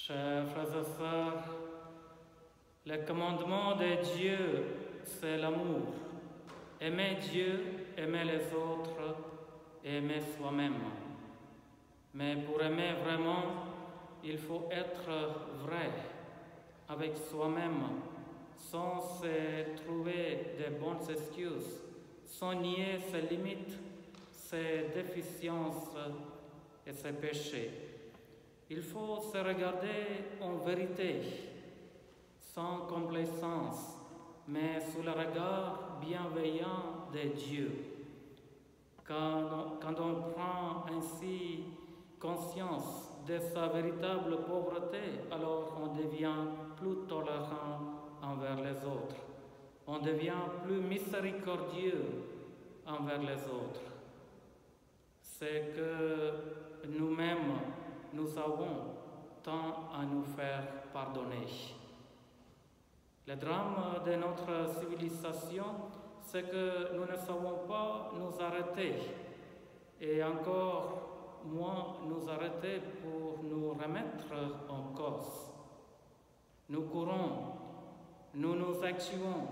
Chers frères et sœurs, le commandement de Dieu, c'est l'amour. Aimer Dieu, aimer les autres, aimer soi-même. Mais pour aimer vraiment, il faut être vrai avec soi-même, sans se trouver de bonnes excuses, sans nier ses limites, ses déficiences et ses péchés. Il faut se regarder en vérité, sans complaisance, mais sous le regard bienveillant de Dieu. Quand on prend ainsi conscience de sa véritable pauvreté, alors on devient plus tolérant envers les autres. On devient plus miséricordieux envers les autres. C'est que nous-mêmes, nous avons tant à nous faire pardonner. Le drame de notre civilisation, c'est que nous ne savons pas nous arrêter et encore moins nous arrêter pour nous remettre en cause. Nous courons, nous nous activons,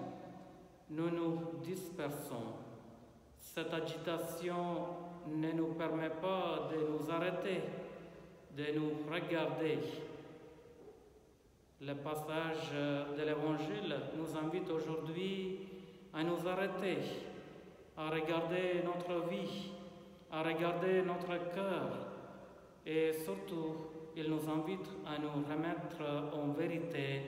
nous nous dispersons. Cette agitation ne nous permet pas de nous arrêter, de nous regarder. Le passage de l'Évangile nous invite aujourd'hui à nous arrêter, à regarder notre vie, à regarder notre cœur et surtout, il nous invite à nous remettre en vérité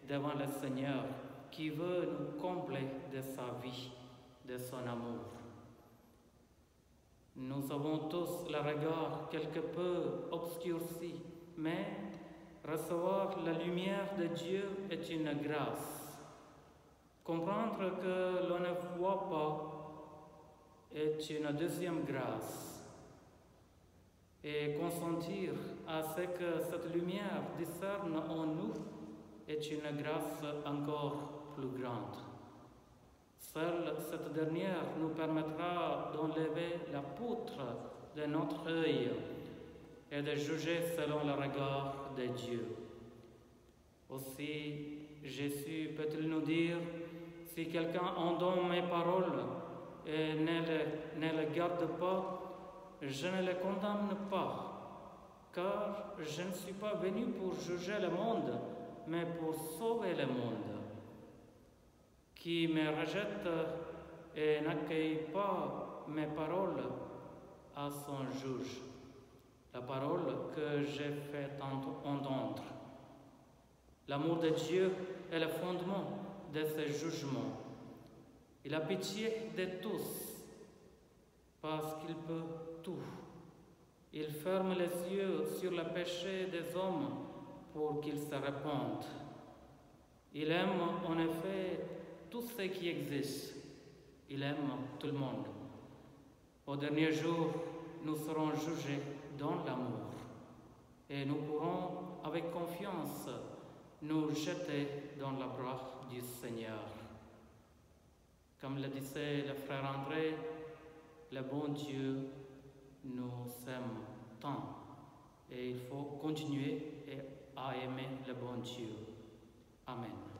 devant le Seigneur qui veut nous combler de sa vie, de son amour. Nous avons tous le regard quelque peu obscurci, mais recevoir la lumière de Dieu est une grâce. Comprendre que l'on ne voit pas est une deuxième grâce. Et consentir à ce que cette lumière discerne en nous est une grâce encore plus grande. Seule cette dernière nous permettra d'enlever la poutre de notre œil et de juger selon le regard de Dieu. Aussi, Jésus peut-il nous dire, si quelqu'un entend mes paroles et ne les garde pas, je ne les condamne pas, car je ne suis pas venu pour juger le monde, mais pour sauver le monde. Qui me rejette et n'accueille pas mes paroles à son juge, la parole que j'ai fait entendre. L'amour de Dieu est le fondement de ce jugement. Il a pitié de tous parce qu'il peut tout. Il ferme les yeux sur le péché des hommes pour qu'ils se répandent. Il aime en effet tout ce qui existe. Il aime tout le monde. Au dernier jour, nous serons jugés dans l'amour et nous pourrons avec confiance nous jeter dans les bras du Seigneur. Comme le disait le frère André, le bon Dieu nous aime tant et il faut continuer à aimer le bon Dieu. Amen.